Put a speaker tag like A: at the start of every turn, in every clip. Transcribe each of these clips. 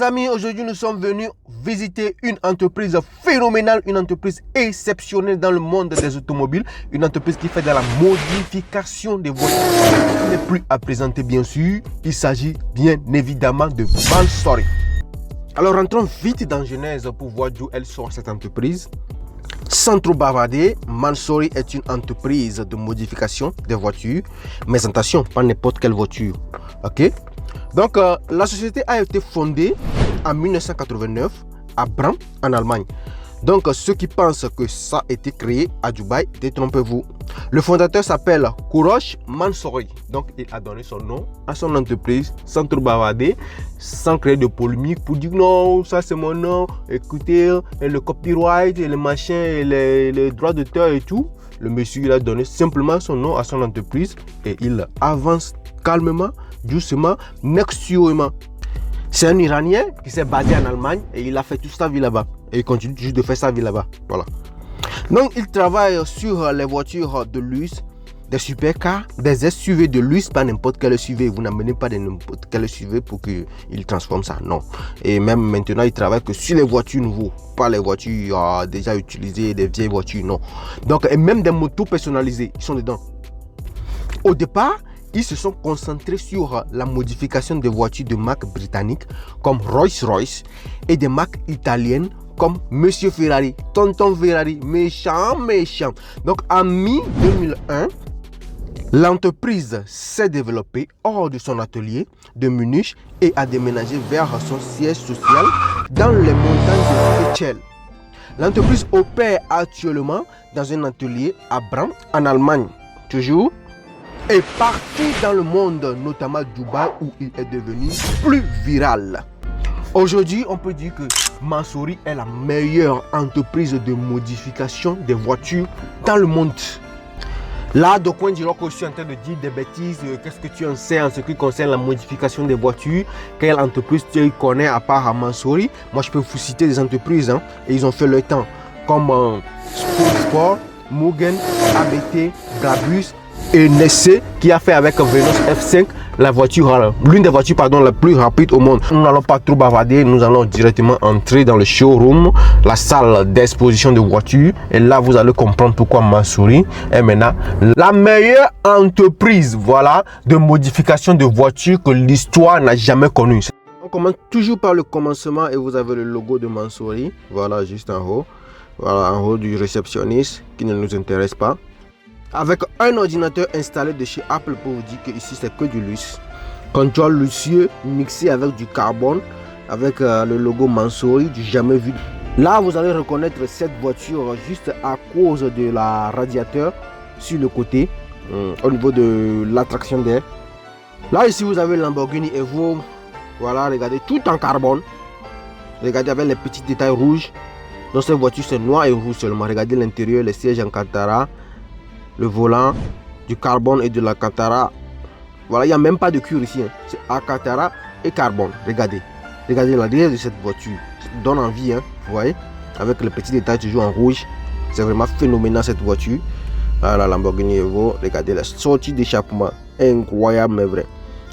A: Amis, aujourd'hui nous sommes venus visiter une entreprise phénoménale, une entreprise exceptionnelle dans le monde des automobiles, une entreprise qui fait de la modification des voitures. Ce n'est plus à présenter bien sûr, il s'agit bien évidemment de Mansory. Alors rentrons vite dans Genèse pour voir d'où elle sort cette entreprise. Sans trop bavarder, Mansory est une entreprise de modification des voitures, mais attention, pas n'importe quelle voiture, ok? Donc, la société a été fondée en 1989 à Bram, en Allemagne. Donc, ceux qui pensent que ça a été créé à Dubaï, détrompez-vous. Le fondateur s'appelle Kourosh Mansory. Donc, il a donné son nom à son entreprise sans trop bavarder, sans créer de polémique pour dire non, ça c'est mon nom, écoutez, le copyright, et le machin, et les droits d'auteur et tout. Le monsieur, il a donné simplement son nom à son entreprise et il avance calmement, doucement, nextueusement. C'est un Iranien qui s'est basé en Allemagne et il a fait toute sa vie là-bas. Et il continue juste de faire sa vie là-bas. Voilà. Donc, il travaille sur les voitures de luxe, des supercars, des SUV de luxe, pas n'importe quel SUV. Vous n'amenez pas de n'importe quel SUV pour qu'il transforme ça. Non. Et même maintenant, il travaille que sur les voitures nouveaux, pas les voitures déjà utilisées, des vieilles voitures. Non. Donc, et même des motos personnalisées, ils sont dedans. Au départ, ils se sont concentrés sur la modification des voitures de marques britanniques comme Rolls-Royce et des marques italiennes comme Monsieur Ferrari, Tonton Ferrari, méchant. Donc en mi-2001, l'entreprise s'est développée hors de son atelier de Munich et a déménagé vers son siège social dans les montagnes de Fechel. L'entreprise opère actuellement dans un atelier à Bram, en Allemagne, toujours. Et partout dans le monde, notamment Dubaï, où il est devenu plus viral. Aujourd'hui, on peut dire que Mansory est la meilleure entreprise de modification des voitures dans le monde. Là, donc on dira que je suis en train de dire des bêtises. Qu'est-ce que tu en sais en ce qui concerne la modification des voitures? Quelle entreprise tu connais à part Mansory? Moi, je peux vous citer des entreprises, hein, et ils ont fait le temps, comme Sport, Mugen, ABT, Brabus, et Nessé qui a fait avec Venus F5 la voiture, l'une des voitures la plus rapide au monde. Nous n'allons pas trop bavarder, nous allons directement entrer dans le showroom, la salle d'exposition de voitures, et là vous allez comprendre pourquoi Mansory est maintenant la meilleure entreprise, voilà, de modification de voitures que l'histoire n'a jamais connue. On commence toujours par le commencement et vous avez le logo de Mansory, voilà, juste en haut, voilà, en haut du réceptionniste qui ne nous intéresse pas. Avec un ordinateur installé de chez Apple pour vous dire que ici c'est que du luxe. Contrôle luxueux mixé avec du carbone, avec le logo Mansory du jamais vu. Là vous allez reconnaître cette voiture juste à cause de la radiateur sur le côté, au niveau de l'attraction d'air. Là ici vous avez Lamborghini Evo, voilà, regardez, tout en carbone. Regardez avec les petits détails rouges. Dans cette voiture c'est noir et rouge seulement. Regardez l'intérieur, les sièges en Alcantara. Le volant, du carbone et de l'Alcantara. Voilà, il n'y a même pas de cuir ici, hein. C'est Alcantara et carbone. Regardez l'arrière de cette voiture. Ça donne envie, hein. Vous voyez, avec les petits détails toujours en rouge. C'est vraiment phénoménal cette voiture. Voilà, Lamborghini Evo. Regardez la sortie d'échappement, incroyable mais vrai.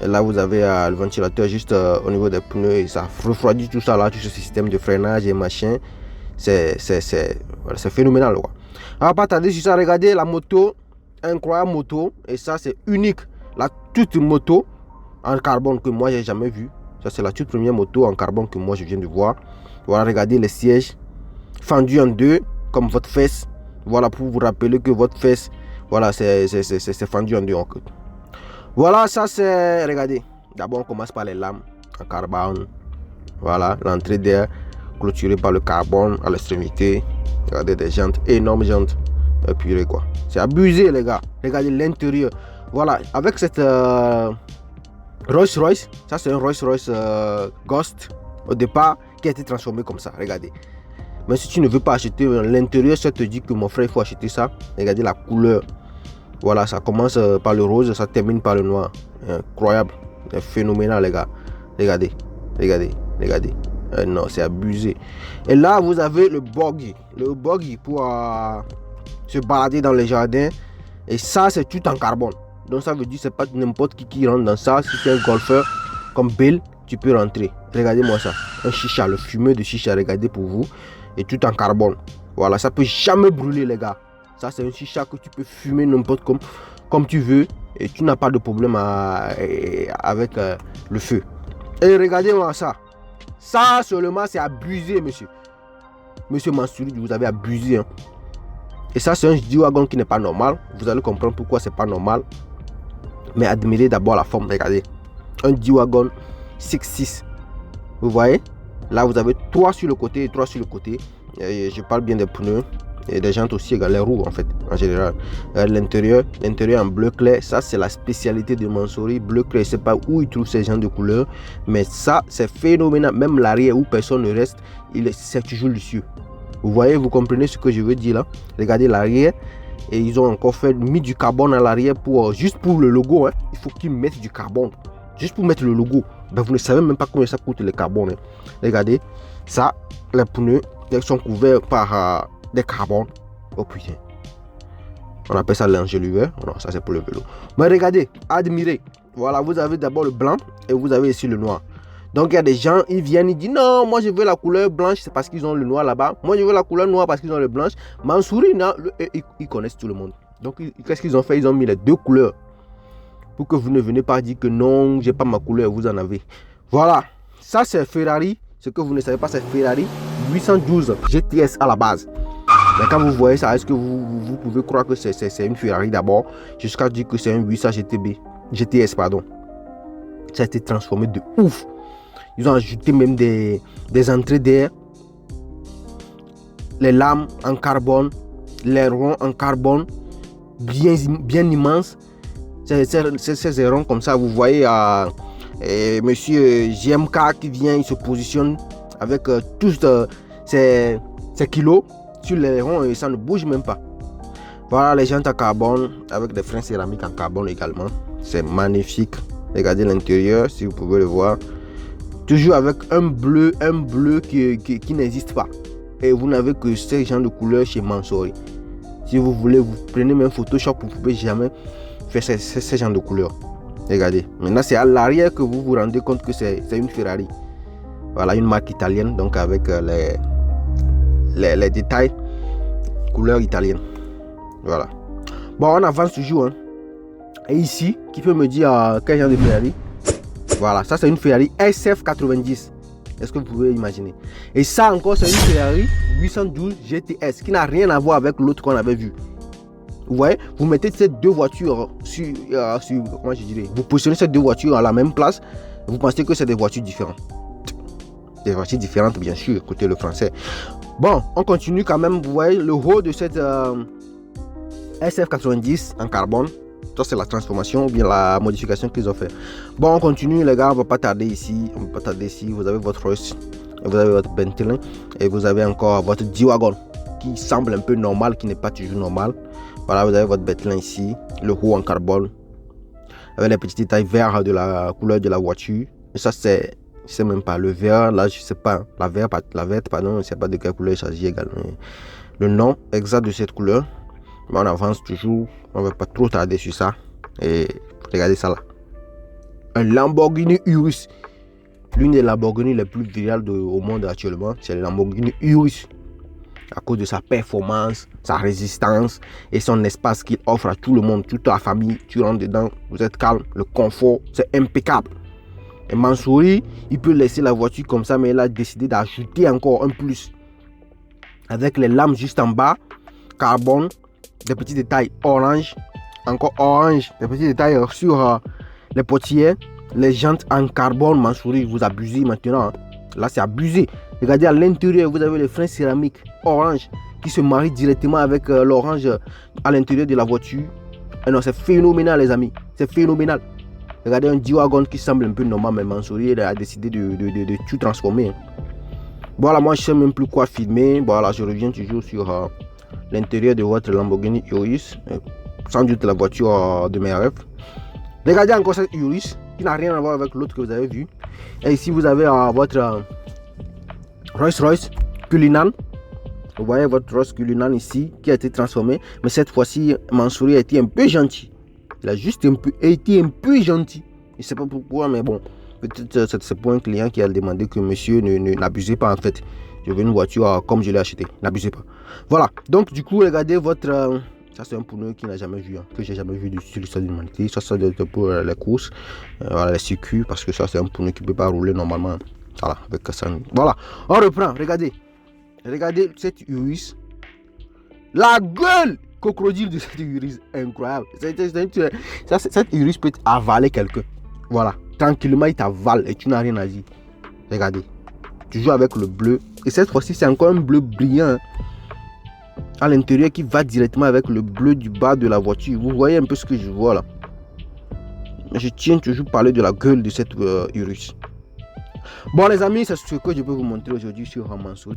A: Et là vous avez le ventilateur juste au niveau des pneus et ça refroidit tout ça là, tout ce système de freinage et machin. C'est phénoménal, quoi. Alors pas tarder sur ça, regardez la moto, incroyable moto, et ça c'est unique, la toute moto en carbone que moi j'ai jamais vu. Ça c'est la toute première moto en carbone que moi je viens de voir. Voilà, regardez les sièges fendus en deux comme votre fesse. Voilà, pour vous rappeler que votre fesse, voilà, c'est fendu en deux en fait. Voilà, ça c'est, regardez, d'abord on commence par les lames en carbone. Voilà, l'entrée d'air clôturée par le carbone à l'extrémité. Regardez des jantes, énormes jantes. Purée quoi. C'est abusé les gars. Regardez l'intérieur. Voilà, avec cette Rolls-Royce, ça c'est un Rolls-Royce Ghost au départ qui a été transformé comme ça. Regardez. Mais si tu ne veux pas acheter l'intérieur, ça te dit que mon frère il faut acheter ça. Regardez la couleur. Voilà, ça commence par le rose, ça termine par le noir. Incroyable. C'est phénoménal les gars. Regardez. Non, c'est abusé. Et là, vous avez le buggy. Le buggy pour se balader dans les jardins. Et ça, c'est tout en carbone. Donc, ça veut dire que c'est pas n'importe qui rentre dans ça. Si tu es un golfeur comme Bill, tu peux rentrer. Regardez-moi ça. Un chicha, le fumeur de chicha, regardez pour vous. Et tout en carbone. Voilà, ça peut jamais brûler les gars. Ça c'est un chicha que tu peux fumer n'importe comme tu veux. Et tu n'as pas de problème avec le feu. Et regardez-moi ça. Ça seulement c'est abusé monsieur. Monsieur Mansouri, vous avez abusé. Hein. Et ça c'est un G-Wagon qui n'est pas normal. Vous allez comprendre pourquoi c'est pas normal. Mais admirez d'abord la forme, regardez. Un G-Wagon 6.6. Vous voyez? Là vous avez 3 sur le côté et 3 sur le côté. Et je parle bien des pneus. Et des jantes aussi, les roues en fait, en général. L'intérieur en bleu clair, ça c'est la spécialité de Mansouri. Bleu clair, je ne sais pas où il trouve ces genres de couleurs. Mais ça c'est phénoménal. Même l'arrière où personne ne reste, c'est toujours lucieux. Vous voyez, vous comprenez ce que je veux dire là? Regardez l'arrière. Et ils ont encore mis du carbone à l'arrière juste pour le logo. Hein. Il faut qu'ils mettent du carbone. Juste pour mettre le logo. Ben, vous ne savez même pas combien ça coûte le carbone. Hein. Regardez, ça, les pneus sont couverts par des carbones. Oh putain. On appelle ça l'engelure. Non, ça c'est pour le vélo. Mais regardez, admirez. Voilà, vous avez d'abord le blanc et vous avez ici le noir. Donc il y a des gens, ils viennent, ils disent non, moi je veux la couleur blanche, c'est parce qu'ils ont le noir là-bas. Moi je veux la couleur noire parce qu'ils ont le blanche. Mansouri, non, ils connaissent tout le monde. Donc qu'est-ce qu'ils ont fait? Ils ont mis les deux couleurs. Pour que vous ne venez pas dire que non, j'ai pas ma couleur, vous en avez. Voilà, ça c'est Ferrari. Ce que vous ne savez pas, c'est Ferrari 812 GTS à la base. Mais quand vous voyez ça, est-ce que vous pouvez croire que c'est une Ferrari d'abord, jusqu'à dire que c'est un 800 GTS, pardon. Ça a été transformé de ouf. Ils ont ajouté même des entrées d'air, les lames en carbone, les ronds en carbone, bien immenses. Ces ailerons comme ça, vous voyez monsieur JMK qui vient, il se positionne avec tous ces kilos sur les ronds et ça ne bouge même pas. Voilà les jantes en carbone avec des freins céramiques en carbone également. C'est magnifique. Regardez l'intérieur si vous pouvez le voir. Toujours avec un bleu qui n'existe pas. Et vous n'avez que ces genres de couleurs chez Mansouri. Si vous voulez, vous prenez même Photoshop, vous ne pouvez jamais faire ces genres de couleurs. Regardez. Maintenant, c'est à l'arrière que vous vous rendez compte que c'est une Ferrari. Voilà, une marque italienne, donc avec les détails couleur italienne. Voilà. Bon, on avance toujours. Hein. Et ici, qui peut me dire quel genre de Ferrari? Voilà, ça c'est une Ferrari SF90. Est-ce que vous pouvez imaginer? Et ça encore, c'est une Ferrari 812 GTS qui n'a rien à voir avec l'autre qu'on avait vu. Vous voyez, vous mettez ces deux voitures sur comment je dirais, vous positionnez ces deux voitures à la même place, vous pensez que c'est des voitures différentes. Des voitures différentes, bien sûr, écoutez le français. Bon, on continue quand même. Vous voyez le haut de cette SF90 en carbone. Ça c'est la transformation ou bien la modification qu'ils ont fait. Bon, on continue les gars, on va pas tarder ici. Vous avez votre Rolls, vous avez votre Bentley et vous avez encore votre G-Wagon qui semble un peu normal, qui n'est pas toujours normal. Voilà, vous avez votre Bentley ici, le haut en carbone avec les petits détails verts de la couleur de la voiture. Et ça c'est, je sais même pas, le vert là, je sais pas, la verte pardon, je sais pas de quelle couleur il s'agit également. Le nom exact de cette couleur. Mais on avance toujours, on ne va pas trop tarder sur ça. Et regardez ça là. Un Lamborghini Urus. L'une des Lamborghini les plus virales au monde actuellement, c'est le Lamborghini Urus. À cause de sa performance, sa résistance et son espace qu'il offre à tout le monde, toute la famille. Tu rentres dedans, vous êtes calme, le confort, c'est impeccable. Et Mansouri, il peut laisser la voiture comme ça, mais il a décidé d'ajouter encore un plus. Avec les lames juste en bas, carbone. Des petits détails orange, encore orange, des petits détails sur les portières, les jantes en carbone. Mansouri, vous abusez maintenant. Hein. Là, c'est abusé. Regardez à l'intérieur, vous avez les freins céramiques orange qui se marient directement avec l'orange à l'intérieur de la voiture. Et non, c'est phénoménal, les amis. C'est phénoménal. Regardez un G-Wagon qui semble un peu normal, mais Mansouri a décidé de tout transformer. Hein. Voilà, moi, je ne sais même plus quoi filmer. Voilà, je reviens toujours sur l'intérieur de votre Lamborghini Urus, sans doute la voiture de mes rêves. Regardez encore cette Urus qui n'a rien à voir avec l'autre que vous avez vu. Et ici vous avez votre Rolls-Royce Cullinan. Vous voyez votre Rolls Cullinan ici qui a été transformé, mais cette fois-ci Mansouri a été un peu gentil. Il a juste été un peu gentil. Je ne sais pas pourquoi, mais bon,
B: Peut-être c'est pour un client qui a demandé que monsieur n'abusez pas en fait. Je veux une voiture comme je l'ai acheté. N'abusez pas. Voilà. Donc du coup, regardez votre... ça c'est un pneu qui n'a jamais vu, que j'ai jamais vu sur l'histoire de l'humanité. Ça c'est pour les courses, voilà, les circuits, parce que ça c'est un pneu qui ne peut pas rouler normalement. Voilà, avec ça. Voilà. On reprend. Regardez. Regardez cette Urus. La gueule crocodile de cette Urus, incroyable. Cette Urus peut avaler quelqu'un. Voilà. Tranquillement, il t'avale et tu n'as rien à dire. Regardez. Tu joues avec le bleu. Et cette fois-ci, c'est encore un bleu brillant. À l'intérieur qui va directement avec le bleu du bas de la voiture. Vous voyez un peu ce que je vois là. Je tiens toujours à parler de la gueule de cette Urus. Bon les amis, c'est ce que je peux vous montrer aujourd'hui sur Ramanso.